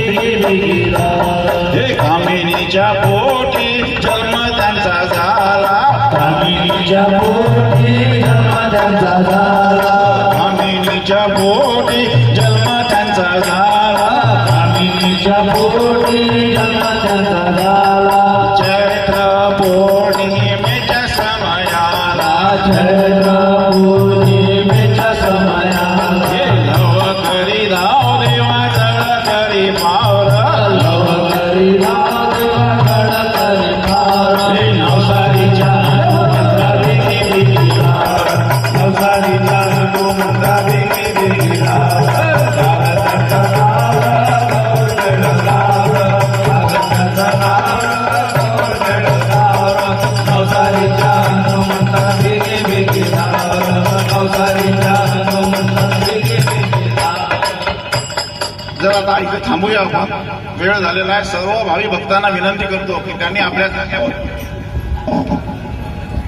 हे कामिनीच्या पोटी जन्म त्यांचा झाला, कामिनीच्या पोटी जन्म त्यांचा झाला, कामिनीच्या पोटी जन्म त्यांचा झाला, कामिनीच्या पोटी जन्म त्यांचा झाला, चैत्र पौर्णिमेच्या समयाला, चैत्र पौर्णिमेच्या समयाला, हे लव करी धाव देवा जळ करी पावर, लव करी राव देवा गड करी फार, हे नवसारीच्या हनुमंता बेगी बेगी धाव, नवसारीच्या हनुमंता बेगी बेगी धाव, भारताचा नाव गौरव गाव, भारताचा नाव गौरव गाव, नवसारीच्या हनुमंता बेगी बेगी धाव, नवसारीच्या हनुमंता बेगी बेगी धाव. जर आता इथे थांबूया आपण, वेळ झालेला आहे. सर्व भावी भक्तांना विनंती करतो की त्यांनी आपल्या जागेवर